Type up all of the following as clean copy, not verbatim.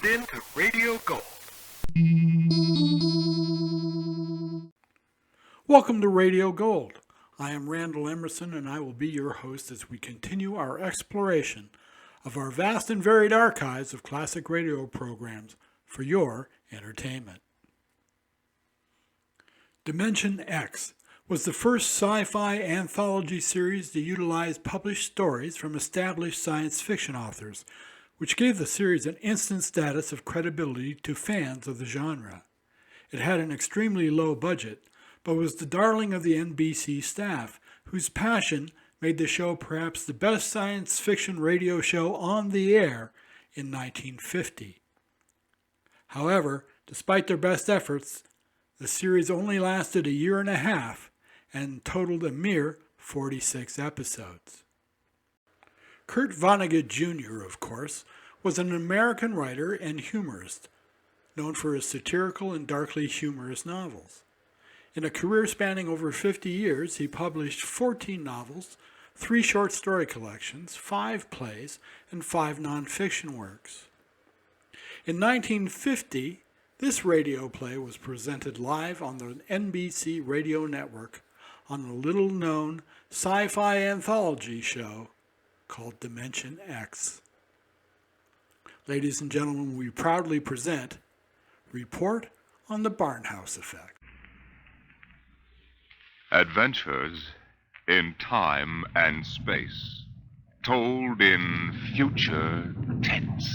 tuned in to Radio Gold. Welcome to Radio Gold. I am Randall Emerson, and I will be your host as we continue our exploration of our vast and varied archives of classic radio programs for your entertainment. Dimension X was the first sci-fi anthology series to utilize published stories from established science fiction authors, which gave the series an instant status of credibility to fans of the genre. It had an extremely low budget, but was the darling of the NBC staff, whose passion made the show perhaps the best science fiction radio show on the air in 1950. However, despite their best efforts, the series only lasted a year and a half and totaled a mere 46 episodes. Kurt Vonnegut Jr., of course, was an American writer and humorist, known for his satirical and darkly humorous novels. In a career spanning over 50 years, he published 14 novels, 3 short story collections, 5 plays, and 5 nonfiction works. In 1950, this radio play was presented live on the NBC Radio network on a little-known sci-fi anthology show called Dimension X. Ladies and gentlemen, we proudly present Report on the Barnhouse Effect. Adventures in time and space, told in future tense.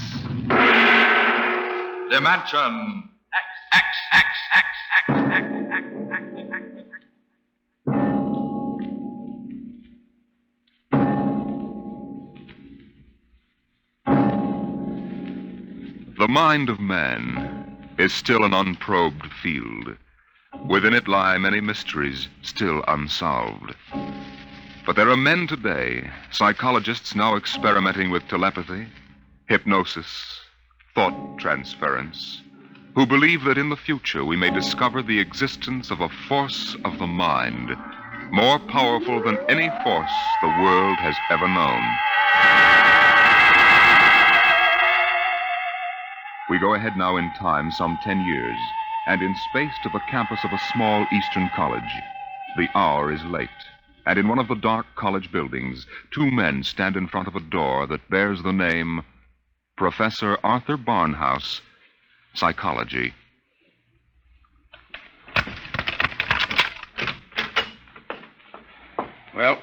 Dimension X. The mind of man is still an unprobed field. Within it lie many mysteries still unsolved. But there are men today, psychologists now experimenting with telepathy, hypnosis, thought transference, who believe that in the future we may discover the existence of a force of the mind, more powerful than any force the world has ever known. We go ahead now in time some 10 years, and in space to the campus of a small eastern college. The hour is late, and in one of the dark college buildings, 2 men stand in front of a door that bears the name Professor Arthur Barnhouse, Psychology. Well,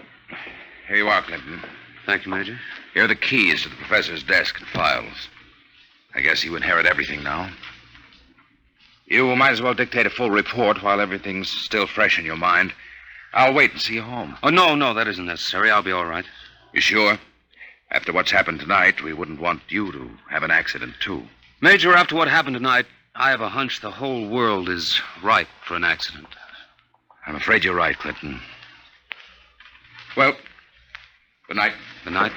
here you are, Clinton. Thank you, Major. Here are the keys to the professor's desk and files. I guess you inherit everything now. You might as well dictate a full report while everything's still fresh in your mind. I'll wait and see you home. Oh, no, that isn't necessary. I'll be all right. You sure? After what's happened tonight, we wouldn't want you to have an accident, too. Major, after what happened tonight, I have a hunch the whole world is ripe for an accident. I'm afraid you're right, Clinton. Well, good night. Good night.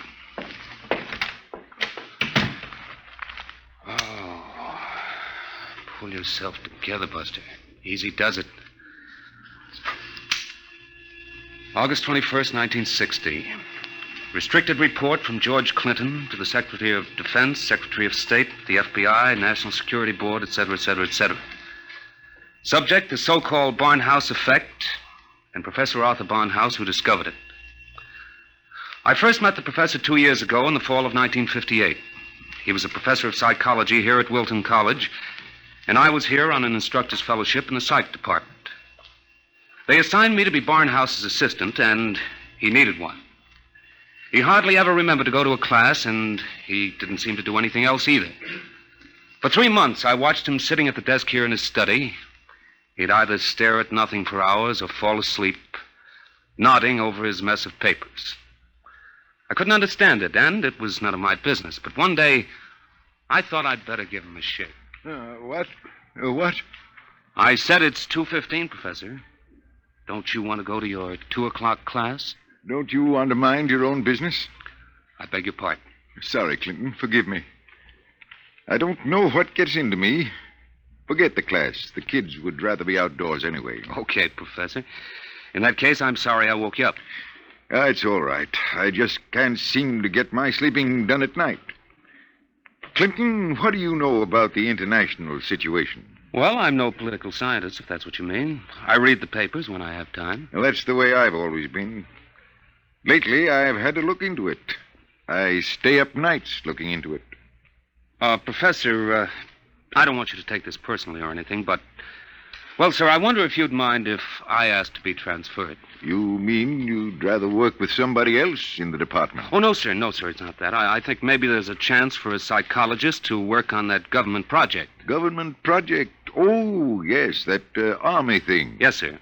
Oh, pull yourself together, Buster. Easy does it. August 21st, 1960. Restricted report from George Clinton to the Secretary of Defense, Secretary of State, the FBI, National Security Board, etc., etc., etc. Subject, the so-called Barnhouse effect, and Professor Arthur Barnhouse, who discovered it. I first met the professor 2 years ago in the fall of 1958. He was a professor of psychology here at Wilton College, and I was here on an instructor's fellowship in the psych department. They assigned me to be Barnhouse's assistant, and he needed one. He hardly ever remembered to go to a class, and he didn't seem to do anything else either. For 3 months, I watched him sitting at the desk here in his study. He'd either stare at nothing for hours or fall asleep, nodding over his mess of papers. I couldn't understand it, and it was none of my business. But one day, I thought I'd better give him a shake. What? What? I said it's 2:15, Professor. Don't you want to go to your 2 o'clock class? Don't you want to mind your own business? I beg your pardon. Sorry, Clinton. Forgive me. I don't know what gets into me. Forget the class. The kids would rather be outdoors anyway. Okay, Professor. In that case, I'm sorry I woke you up. It's all right. I just can't seem to get my sleeping done at night. Clinton, what do you know about the international situation? Well, I'm no political scientist, if that's what you mean. I read the papers when I have time. Well, that's the way I've always been. Lately, I've had to look into it. I stay up nights looking into it. Professor, I don't want you to take this personally or anything, but... Well, sir, I wonder if you'd mind if I asked to be transferred. You mean you'd rather work with somebody else in the department? Oh, no, sir. No, sir, it's not that. I think maybe there's a chance for a psychologist to work on that government project. Government project? Oh, yes, that army thing. Yes, sir.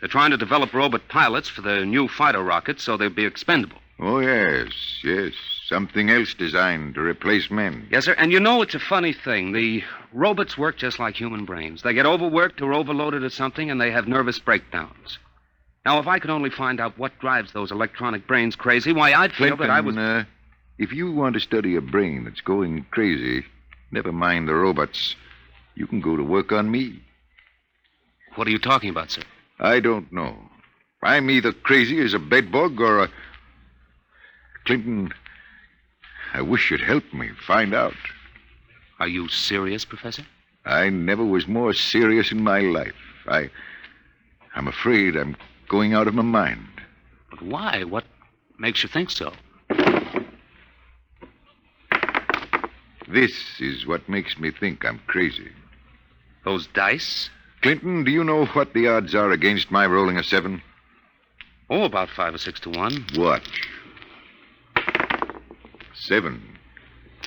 They're trying to develop robot pilots for the new fighter rockets so they'll be expendable. Oh, yes. Something else designed to replace men. Yes, sir. And you know, it's a funny thing. The robots work just like human brains. They get overworked or overloaded at something, and they have nervous breakdowns. Now, if I could only find out what drives those electronic brains crazy, why, I'd feel Clinton, that I was... if you want to study a brain that's going crazy, never mind the robots. You can go to work on me. What are you talking about, sir? I don't know. I'm either crazy as a bedbug or a... Clinton, I wish you'd help me find out. Are you serious, Professor? I never was more serious in my life. I'm afraid I'm going out of my mind. But why? What makes you think so? This is what makes me think I'm crazy. Those dice? Clinton, do you know what the odds are against my rolling a 7? Oh, about 5 or 6 to 1. Watch. 7.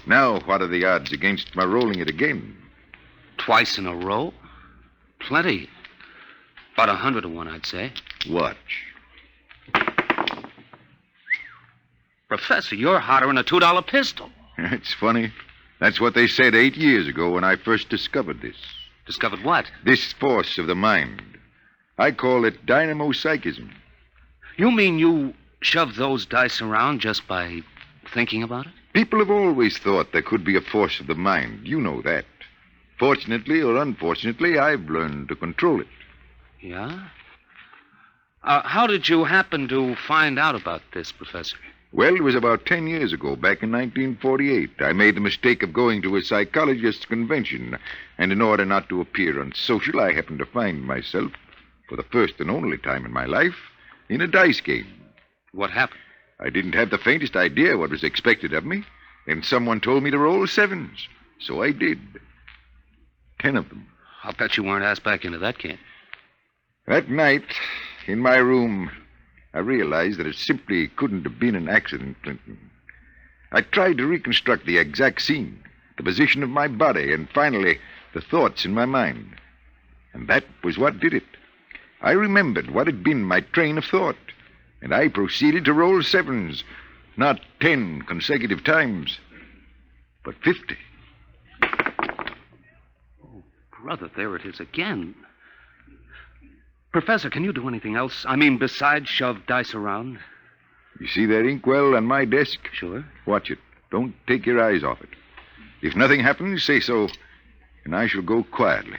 Now, what are the odds against my rolling it again? Twice in a row? Plenty. About 100 to 1, I'd say. Watch. Professor, you're hotter than a $2 pistol. It's funny. That's what they said 8 years ago when I first discovered this. Discovered what? This force of the mind. I call it dynamo-psychism. You mean you shove those dice around just by thinking about it? People have always thought there could be a force of the mind. You know that. Fortunately or unfortunately, I've learned to control it. Yeah? How did you happen to find out about this, Professor? Well, it was about 10 years ago, back in 1948. I made the mistake of going to a psychologist's convention, and in order not to appear unsocial, I happened to find myself, for the first and only time in my life, in a dice game. What happened? I didn't have the faintest idea what was expected of me, and someone told me to roll 7s. So I did. 10 of them. I'll bet you weren't asked back into that game. That night, in my room, I realized that it simply couldn't have been an accident, Clinton. I tried to reconstruct the exact scene, the position of my body, and finally, the thoughts in my mind. And that was what did it. I remembered what had been my train of thought, and I proceeded to roll 7s, not 10 consecutive times, but 50. Oh, brother, there it is again. Professor, can you do anything else? I mean, besides shove dice around? You see that inkwell on my desk? Sure. Watch it. Don't take your eyes off it. If nothing happens, say so, and I shall go quietly,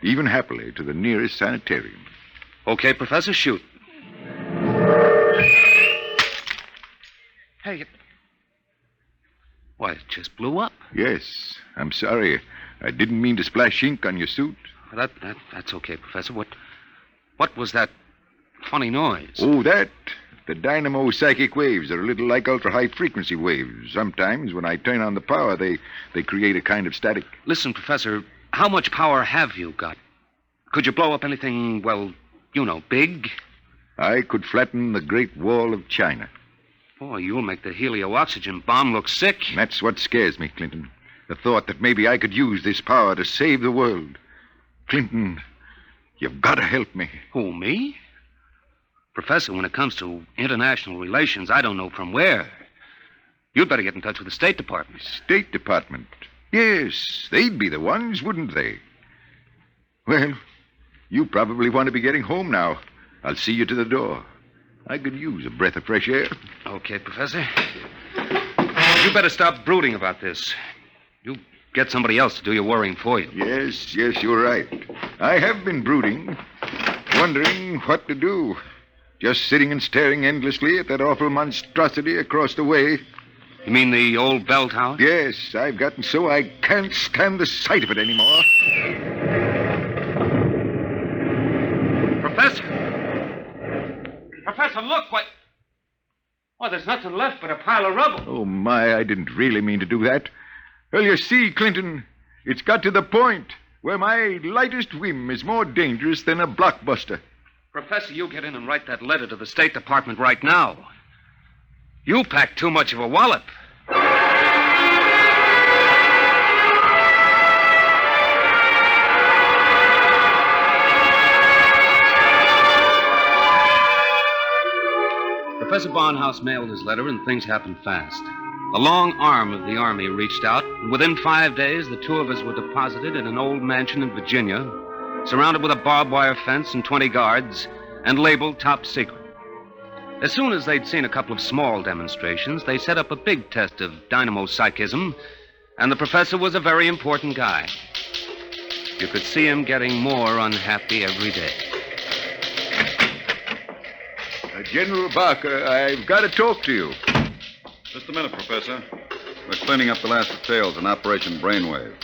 even happily, to the nearest sanitarium. Okay, Professor, shoot. Hey, why, it just blew up. Yes, I'm sorry. I didn't mean to splash ink on your suit. That's okay, Professor. What was that funny noise? Oh, that? The dynamo psychic waves are a little like ultra-high frequency waves. Sometimes, when I turn on the power, they create a kind of static. Listen, Professor, how much power have you got? Could you blow up anything, well, you know, big? I could flatten the Great Wall of China. Boy, you'll make the helio-oxygen bomb look sick. That's what scares me, Clinton. The thought that maybe I could use this power to save the world. Clinton, you've got to help me. Who, me? Professor, when it comes to international relations, I don't know from where. You'd better get in touch with the State Department. State Department? Yes, they'd be the ones, wouldn't they? Well, you probably want to be getting home now. I'll see you to the door. I could use a breath of fresh air. Okay, Professor. You better stop brooding about this. You get somebody else to do your worrying for you. Yes, you're right. I have been brooding, wondering what to do. Just sitting and staring endlessly at that awful monstrosity across the way. You mean the old bell tower? Yes, I've gotten so I can't stand the sight of it anymore. Professor! Professor, look! What? Why, there's nothing left but a pile of rubble. Oh, my, I didn't really mean to do that. Well, you see, Clinton, it's got to the point where my lightest whim is more dangerous than a blockbuster. Professor, you get in and write that letter to the State Department right now. You packed too much of a wallop. Professor Barnhouse mailed his letter, and things happened fast. A long arm of the Army reached out, and within 5 days, the two of us were deposited in an old mansion in Virginia, surrounded with a barbed wire fence and 20 guards, and labeled top secret. As soon as they'd seen a couple of small demonstrations, they set up a big test of dynamo psychism, and the professor was a very important guy. You could see him getting more unhappy every day. General Barker, I've got to talk to you. Just a minute, Professor. We're cleaning up the last details in Operation Brainwave.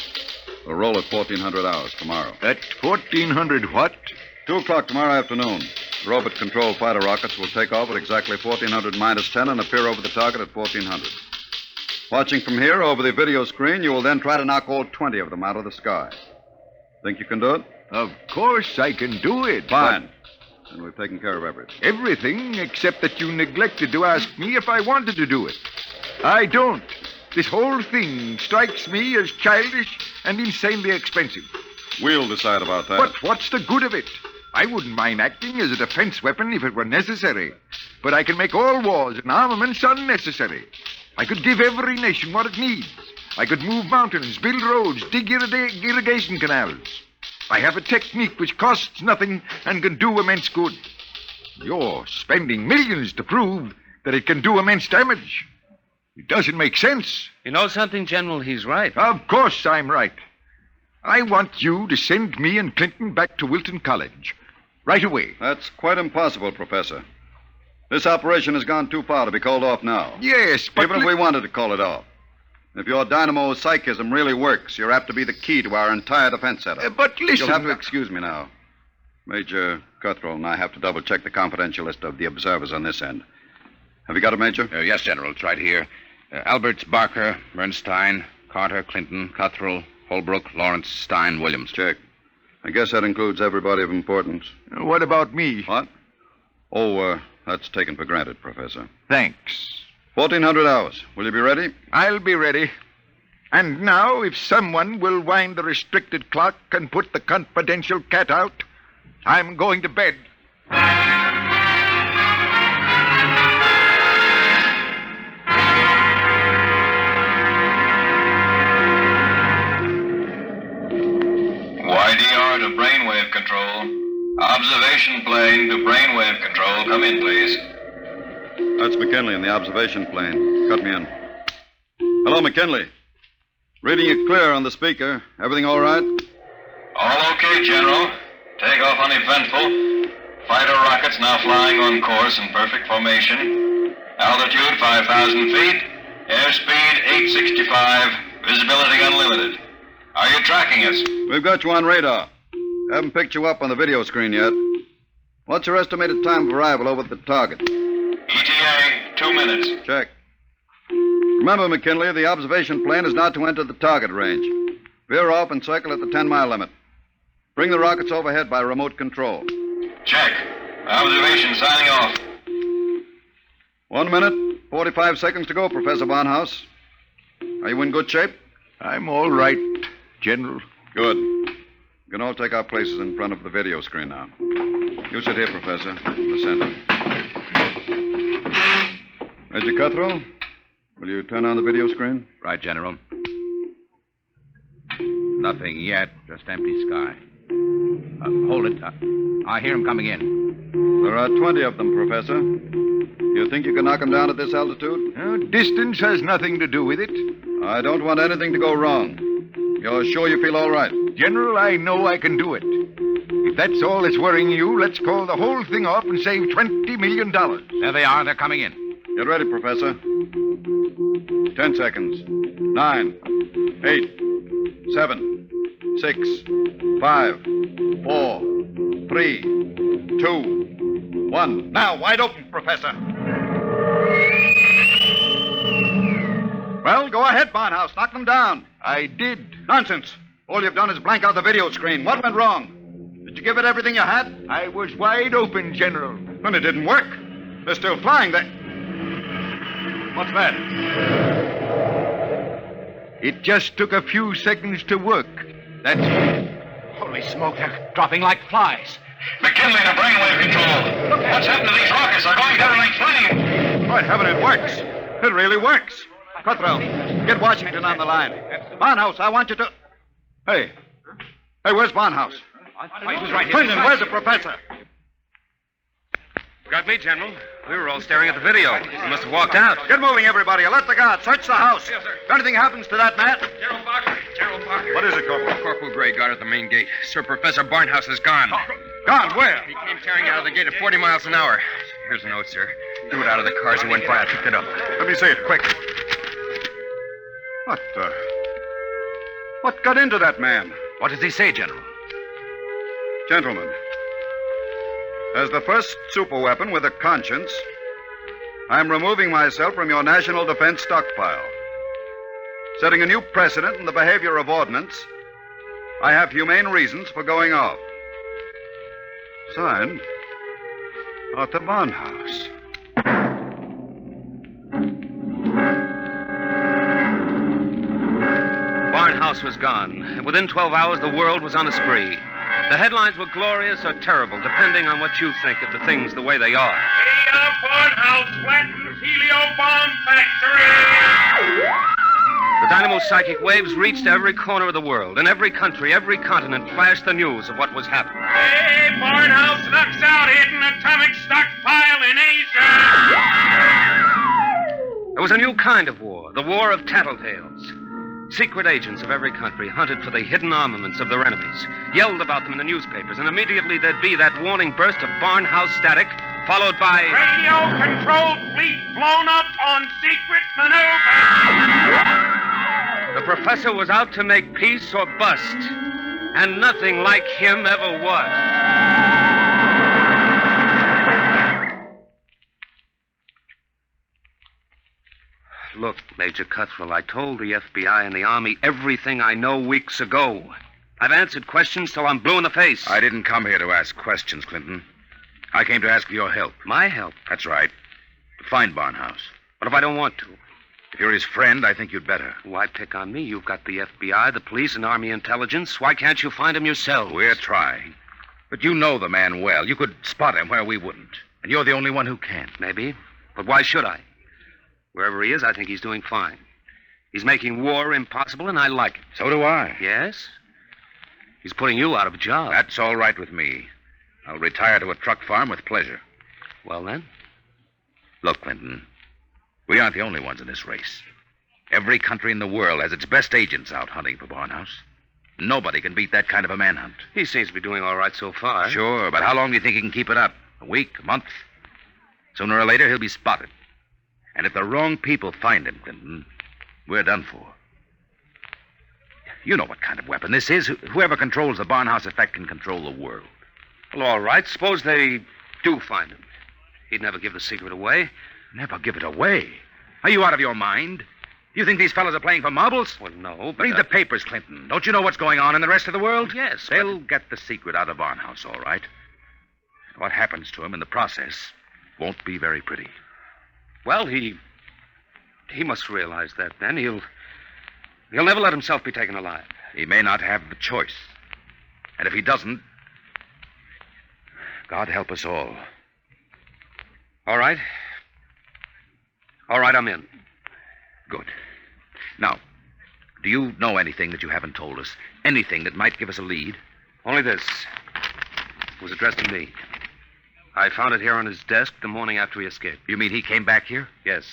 We'll roll at 1400 hours tomorrow. At 1400 what? 2 o'clock tomorrow afternoon. The robot-controlled fighter rockets will take off at exactly 1400 minus 10 and appear over the target at 1400. Watching from here over the video screen, you will then try to knock all 20 of them out of the sky. Think you can do it? Of course I can do it. Fine. And we've taken care of everything. Everything except that you neglected to ask me if I wanted to do it. I don't. This whole thing strikes me as childish and insanely expensive. We'll decide about that. But what's the good of it? I wouldn't mind acting as a defense weapon if it were necessary. But I can make all wars and armaments unnecessary. I could give every nation what it needs. I could move mountains, build roads, dig irrigation canals. I have a technique which costs nothing and can do immense good. You're spending millions to prove that it can do immense damage. It doesn't make sense. You know something, General? He's right. Of course I'm right. I want you to send me and Clinton back to Wilton College. Right away. That's quite impossible, Professor. This operation has gone too far to be called off now. Yes, but... Even if we wanted to call it off. If your dynamo psychism really works, you're apt to be the key to our entire defense setup. But listen... You'll have to excuse me now. Major Cuthrell and I have to double-check the confidential list of the observers on this end. Have you got it, Major? Yes, General. It's right here. Alberts, Barker, Bernstein, Carter, Clinton, Cuthrell, Holbrook, Lawrence, Stein, Williams. Check. I guess that includes everybody of importance. What about me? What? Oh, that's taken for granted, Professor. Thanks. 1400 hours. Will you be ready? I'll be ready. And now, if someone will wind the restricted clock and put the confidential cat out, I'm going to bed. YDR to brainwave control. Observation plane to brainwave control. Come in, please. That's McKinley in the observation plane. Cut me in. Hello, McKinley. Reading you clear on the speaker. Everything all right? All okay, General. Takeoff uneventful. Fighter rockets now flying on course in perfect formation. Altitude 5,000 feet. Airspeed 865. Visibility unlimited. Are you tracking us? We've got you on radar. Haven't picked you up on the video screen yet. What's your estimated time of arrival over at the target? ETA, 2 minutes. Check. Remember, McKinley, the observation plane is not to enter the target range. Veer off and circle at the 10-mile limit. Bring the rockets overhead by remote control. Check. Observation signing off. 1 minute, 45 seconds to go, Professor Barnhouse. Are you in good shape? I'm all right, General. Good. We can all take our places in front of the video screen now. You sit here, Professor, in the center. Major Cuthrell, will you turn on the video screen? Right, General. Nothing yet, just empty sky. Hold it. I hear him coming in. There are 20 of them, Professor. You think you can knock them down at this altitude? Distance has nothing to do with it. I don't want anything to go wrong. You're sure you feel all right? General, I know I can do it. If that's all that's worrying you, let's call the whole thing off and save $20 million. There they are. They're coming in. Get ready, Professor. 10 seconds. 9, 8, 7, 6, 5, 4, 3, 2, 1. Now, wide open, Professor. Well, go ahead, Barnhouse. Knock them down. I did. Nonsense. All you've done is blank out the video screen. What went wrong? Did you give it everything you had? I was wide open, General. Then it didn't work. They're still flying. What's that? It just took a few seconds to work. That's it. Holy smoke, they're dropping like flies. McKinley to brainwave control. What's happened to these rockets? They're going down like flame. By heaven, it works. It really works. Cuthrell, get Washington on the line. Barnhouse, I want you to... Hey, where's Barnhouse? He was right here. Clinton, where's the professor? Got me, General. We were all staring at the video. He must have walked out. Get moving, everybody. Alert the guard. Search the house. Yes, sir. If anything happens to that man... Gerald Parker. What is it, Corporal? Corporal Gray guard at the main gate. Sir Professor Barnhouse is gone. Gone, where? He came tearing out of the gate at 40 miles an hour. Here's a note, sir. Threw it out of the car as he went by. I picked it up. Let me see it, quick. What got into that man? What does he say, General? Gentlemen, as the first superweapon with a conscience, I'm removing myself from your national defense stockpile. Setting a new precedent in the behavior of ordnance, I have humane reasons for going off. Signed, Arthur Barnhouse. Barnhouse was gone, and within 12 hours the world was on a spree. The headlines were glorious or terrible, depending on what you think of the things the way they are. Barnhouse flattens helio bomb factory! The dynamo psychic waves reached every corner of the world. In every country, every continent flashed the news of what was happening. Hey, Barnhouse knocks out hidden atomic stockpile in Asia! There was a new kind of war, the war of tattletales. Secret agents of every country hunted for the hidden armaments of their enemies, yelled about them in the newspapers, and immediately there'd be that warning burst of Barnhouse static, followed by... Radio-controlled fleet blown up on secret maneuver! The professor was out to make peace or bust, and nothing like him ever was. Look, Major Cuthrell, I told the FBI and the Army everything I know weeks ago. I've answered questions till I'm blue in the face. I didn't come here to ask questions, Clinton. I came to ask for your help. My help? That's right. To find Barnhouse. What if I don't want to? If you're his friend, I think you'd better. Why pick on me? You've got the FBI, the police, and Army intelligence. Why can't you find him yourselves? We're trying. But you know the man well. You could spot him where we wouldn't. And you're the only one who can. Maybe. But why should I? Wherever he is, I think he's doing fine. He's making war impossible, and I like it. So do I. Yes? He's putting you out of a job. That's all right with me. I'll retire to a truck farm with pleasure. Well, then? Look, Clinton, we aren't the only ones in this race. Every country in the world has its best agents out hunting for Barnhouse. Nobody can beat that kind of a manhunt. He seems to be doing all right so far. Sure, but how long do you think he can keep it up? A week? A month? Sooner or later, he'll be spotted. And if the wrong people find him, Clinton, we're done for. You know what kind of weapon this is. Whoever controls the Barnhouse effect can control the world. Well, all right. Suppose they do find him. He'd never give the secret away. Never give it away. Are you out of your mind? You think these fellas are playing for marbles? Well, no, but... Read the papers, Clinton. Don't you know what's going on in the rest of the world? Yes, They'll get the secret out of Barnhouse, all right. What happens to him in the process won't be very pretty. Well, he must realize that then. He'll never let himself be taken alive. He may not have the choice. And if he doesn't, God help us all. All right. All right, I'm in. Good. Now, do you know anything that you haven't told us? Anything that might give us a lead? Only this. It was addressed to me. I found it here on his desk the morning after he escaped. You mean he came back here? Yes.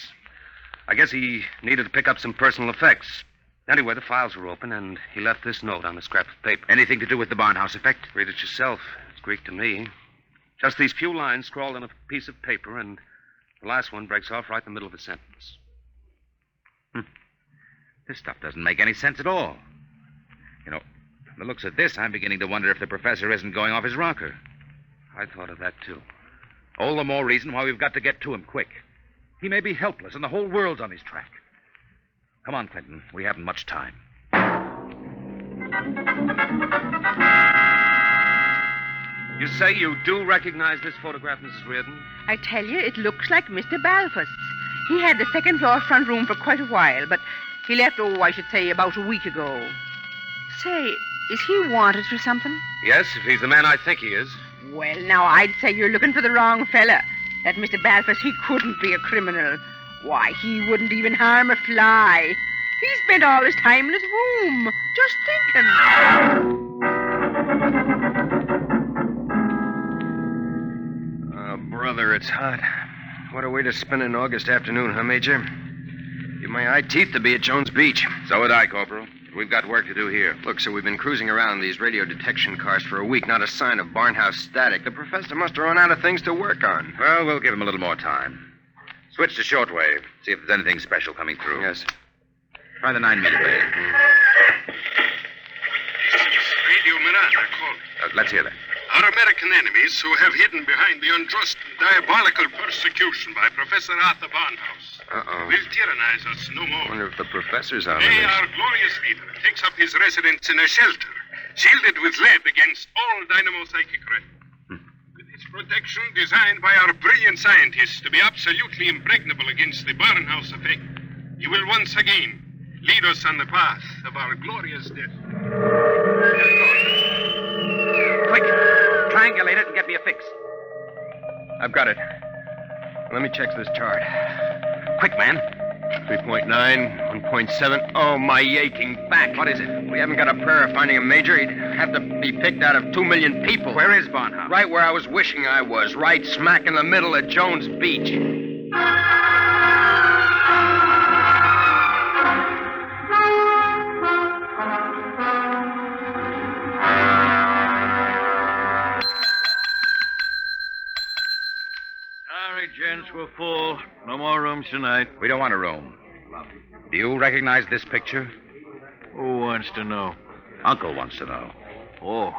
I guess he needed to pick up some personal effects. Anyway, the files were open, and he left this note on a scrap of paper. Anything to do with the Barnhouse effect? Read it yourself. It's Greek to me. Just these few lines scrawled on a piece of paper, and the last one breaks off right in the middle of a sentence. This stuff doesn't make any sense at all. You know, from the looks of this, I'm beginning to wonder if the professor isn't going off his rocker. I thought of that, too. All the more reason why we've got to get to him quick. He may be helpless, and the whole world's on his track. Come on, Clinton. We haven't much time. You say you do recognize this photograph, Mrs. Reardon? I tell you, it looks like Mr. Balfour's. He had the second floor front room for quite a while, but he left, I should say, about a week ago. Say, is he wanted for something? Yes, if he's the man I think he is. Well, now, I'd say you're looking for the wrong fella. That Mr. Balfour, he couldn't be a criminal. Why, he wouldn't even harm a fly. He spent all his time in his room, just thinking. Brother, it's hot. What a way to spend an August afternoon, huh, Major? Give my eye teeth to be at Jones Beach. So would I, Corporal. We've got work to do here. Look, so we've been cruising around these radio detection cars for a week. Not a sign of Barnhouse static. The professor must have run out of things to work on. Well, we'll give him a little more time. Switch to shortwave. See if there's anything special coming through. Yes. Try the 9-meter wave. Radio Miranda called. Let's hear that. Our American enemies who have hidden behind the unjust and diabolical persecution by Professor Arthur Barnhouse will tyrannize us no more. I wonder if the professor's on Today, this. our glorious leader takes up his residence in a shelter, shielded with lead against all dynamo-psychic ray. With its protection designed by our brilliant scientists to be absolutely impregnable against the Barnhouse effect, he will once again lead us on the path of our glorious death. Quick, triangulate it and get me a fix. I've got it. Let me check this chart. Quick, man. 3.9, 1.7. Oh, my aching back. What is it? We haven't got a prayer of finding a major. He'd have to be picked out of 2 million people. Where is Barnhouse? Right where I was wishing I was. Right smack in the middle of Jones Beach. Sorry, gents, we're full. No more rooms tonight. We don't want a room. Do you recognize this picture? Who wants to know? Uncle wants to know. Oh,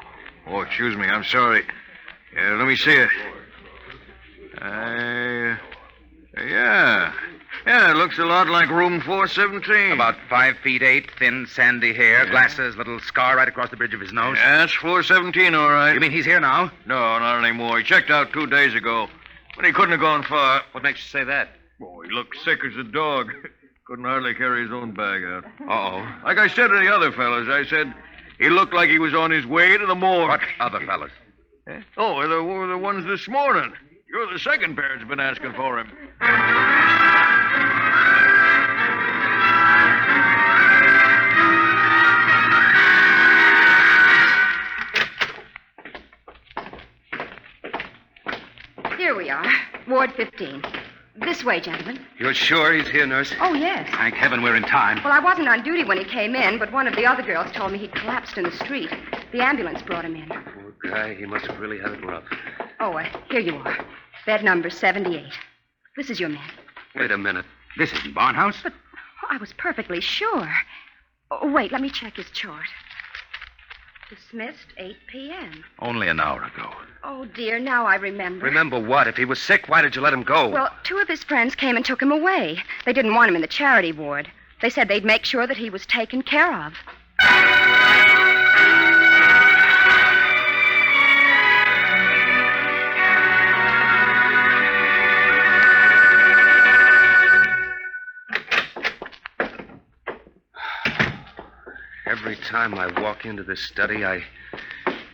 excuse me. I'm sorry. Let me see it. Yeah, it looks a lot like room 417. About 5 feet 8, thin, sandy hair, glasses, little scar right across the bridge of his nose. Yeah, that's 417, all right. You mean he's here now? No, not anymore. He checked out 2 days ago. But he couldn't have gone far. What makes you say that? Oh, he looked sick as a dog. Couldn't hardly carry his own bag out. Uh-oh. Like I said to the other fellas, I said he looked like he was on his way to the morgue. What other fellas? Oh, the ones this morning. You're the second pair that's been asking for him. Here we are, Ward 15. This way, gentlemen. You're sure he's here, nurse? Oh, yes. Thank heaven we're in time. Well, I wasn't on duty when he came in, but one of the other girls told me he'd collapsed in the street. The ambulance brought him in. Poor guy, he must have really had it rough. Oh, here you are. Bed number 78. This is your man. Wait a minute. This isn't Barnhouse. But I was perfectly sure. Oh, wait, let me check his chart. Dismissed 8 p.m. Only an hour ago. Oh, dear, now I remember. Remember what? If he was sick, why did you let him go? Well, 2 of his friends came and took him away. They didn't want him in the charity ward. They said they'd make sure that he was taken care of. Every time I walk into this study, I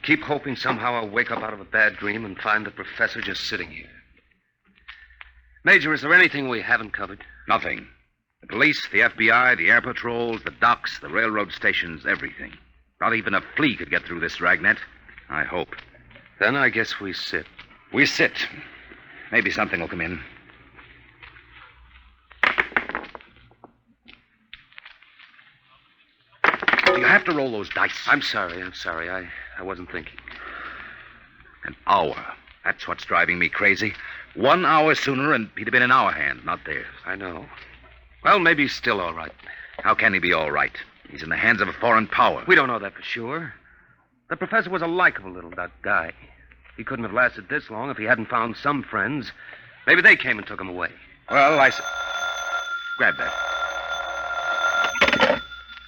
keep hoping somehow I'll wake up out of a bad dream and find the professor just sitting here. Major, is there anything we haven't covered? Nothing. The police, the FBI, the air patrols, the docks, the railroad stations, everything. Not even a flea could get through this dragnet. I hope. Then I guess we sit. We sit. Maybe something will come in. Do you have to roll those dice? I'm sorry. I wasn't thinking. An hour. That's what's driving me crazy. 1 hour sooner, and he'd have been in our hands, not theirs. I know. Well, maybe he's still all right. How can he be all right? He's in the hands of a foreign power. We don't know that for sure. The professor was a likable little guy. He couldn't have lasted this long if he hadn't found some friends. Maybe they came and took him away. Well, grab that.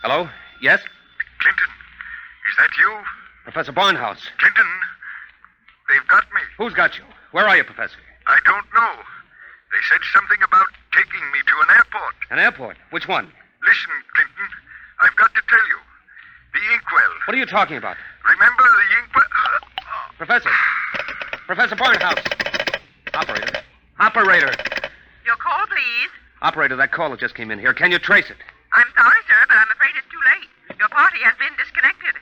Hello? Yes? Clinton, is that you? Professor Barnhouse. Clinton, they've got me. Who's got you? Where are you, Professor? I don't know. They said something about taking me to an airport. An airport? Which one? Listen, Clinton, I've got to tell you. The inkwell. What are you talking about? Remember the inkwell? Professor. Professor Barnhouse. Operator. Operator. Your call, please. Operator, that caller just came in here. Can you trace it? I'm sorry, sir, but I'm afraid it's too late. Your party has been disconnected.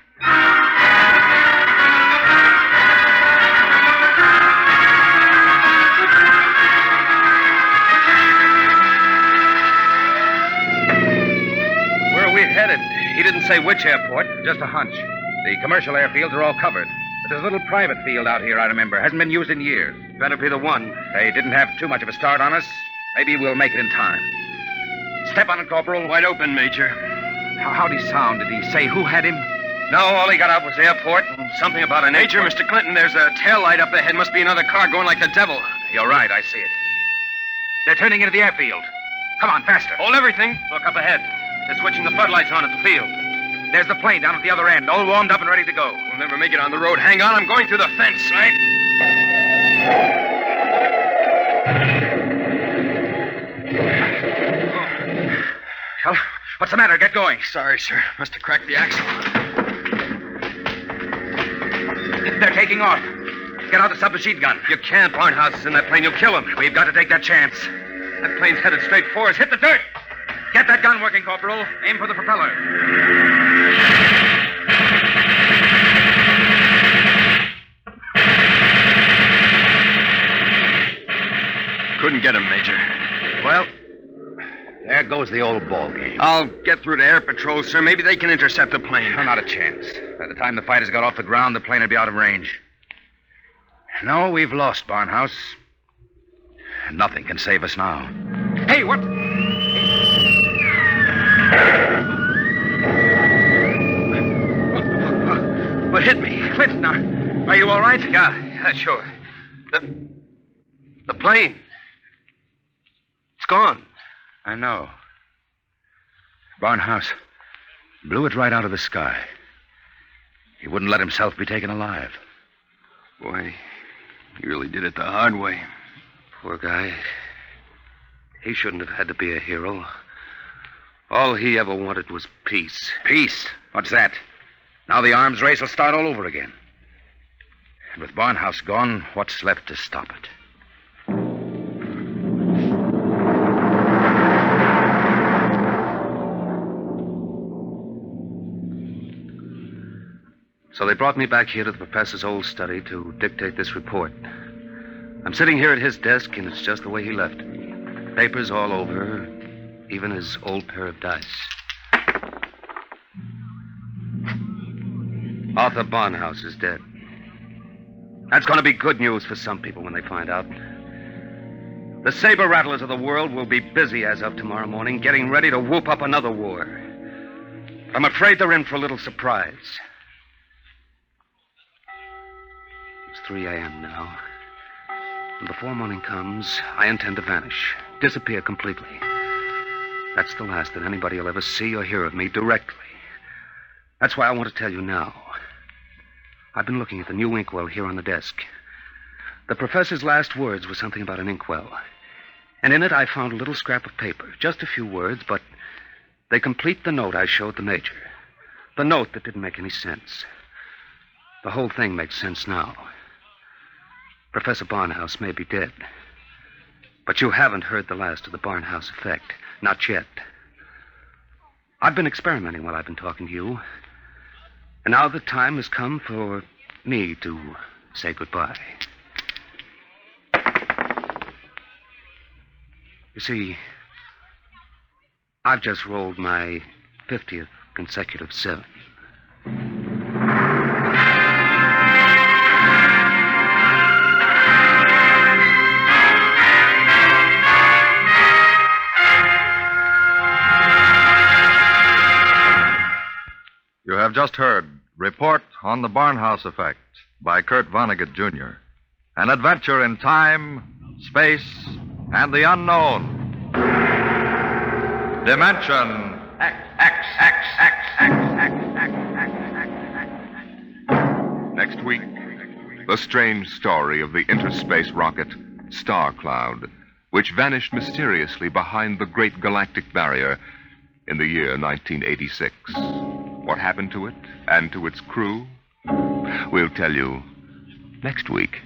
Where are we headed? He didn't say which airport. Just a hunch. The commercial airfields are all covered. But there's a little private field out here, I remember. Hasn't been used in years. Better be the one. They didn't have too much of a start on us. Maybe we'll make it in time. Step on it, Corporal. Wide open, Major. How'd he sound? Did he say who had him? No, all he got out was airport and something about an Major, Mr. Clinton, there's a tail light up ahead. Must be another car going like the devil. You're right, I see it. They're turning into the airfield. Come on, faster. Hold everything. Look up ahead. They're switching the floodlights on at the field. There's the plane down at the other end, all warmed up and ready to go. We'll never make it on the road. Hang on, I'm going through the fence, right? Well, what's the matter? Get going. Sorry, sir. Must have cracked the axle. They're taking off. Get out the submachine gun. You can't. Barnhouse is in that plane. You'll kill him. We've got to take that chance. That plane's headed straight for us. Hit the dirt. Get that gun working, Corporal. Aim for the propeller. Couldn't get him, Major. Well, there goes the old ball game. I'll get through to Air Patrol, sir. Maybe they can intercept the plane. No, not a chance. By the time the fighters got off the ground, the plane would be out of range. No, we've lost, Barnhouse. Nothing can save us now. Hey, what? What hit me? Clinton, are you all right? Yeah, sure. The plane. It's gone. I know. Barnhouse blew it right out of the sky. He wouldn't let himself be taken alive. Boy, he really did it the hard way. Poor guy. He shouldn't have had to be a hero. All he ever wanted was peace. Peace? What's that? Now the arms race will start all over again. And with Barnhouse gone, what's left to stop it? So they brought me back here to the professor's old study to dictate this report. I'm sitting here at his desk, and it's just the way he left it. Papers all over, even his old pair of dice. Arthur Barnhouse is dead. That's going to be good news for some people when they find out. The saber rattlers of the world will be busy as of tomorrow morning, getting ready to whoop up another war. I'm afraid they're in for a little surprise. It's 3 a.m. now. And before morning comes, I intend to vanish, disappear completely. That's the last that anybody will ever see or hear of me directly. That's why I want to tell you now. I've been looking at the new inkwell here on the desk. The professor's last words were something about an inkwell. And in it I found a little scrap of paper. Just a few words, but they complete the note I showed the major. The note that didn't make any sense. The whole thing makes sense now. Professor Barnhouse may be dead. But you haven't heard the last of the Barnhouse effect. Not yet. I've been experimenting while I've been talking to you. And now the time has come for me to say goodbye. You see, I've just rolled my 50th consecutive 7. have just heard Report on the Barnhouse Effect by Kurt Vonnegut Jr. An adventure in time, space, and the unknown. Dimension Next week, the strange story of the interspace rocket Star Cloud, which vanished mysteriously behind the Great Galactic Barrier in the year 1986. What happened to it and to its crew? We'll tell you next week.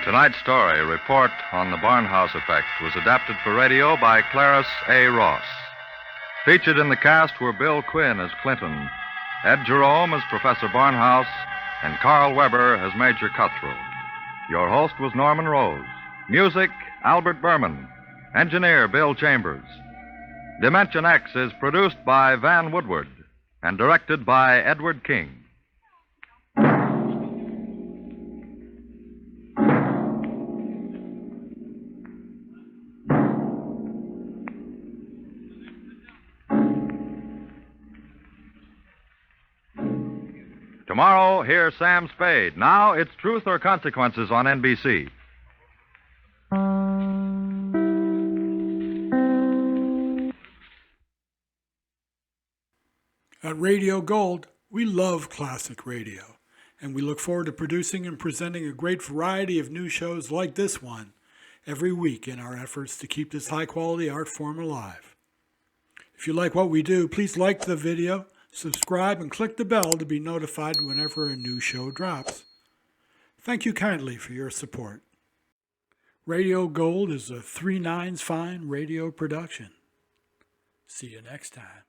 Tonight's story, Report on the Barnhouse Effect, was adapted for radio by Clarice A. Ross. Featured in the cast were Bill Quinn as Clinton, Ed Jerome as Professor Barnhouse, and Carl Weber as Major Cutthroat. Your host was Norman Rose. Music, Albert Berman. Engineer, Bill Chambers. Dimension X is produced by Van Woodward and directed by Edward King. Tomorrow, hear Sam Spade. Now, it's Truth or Consequences on NBC. At Radio Gold, we love classic radio, and we look forward to producing and presenting a great variety of new shows like this one every week in our efforts to keep this high-quality art form alive. If you like what we do, please like the video, subscribe, and click the bell to be notified whenever a new show drops. Thank you kindly for your support. Radio Gold is a 3 9s fine radio production. See you next time.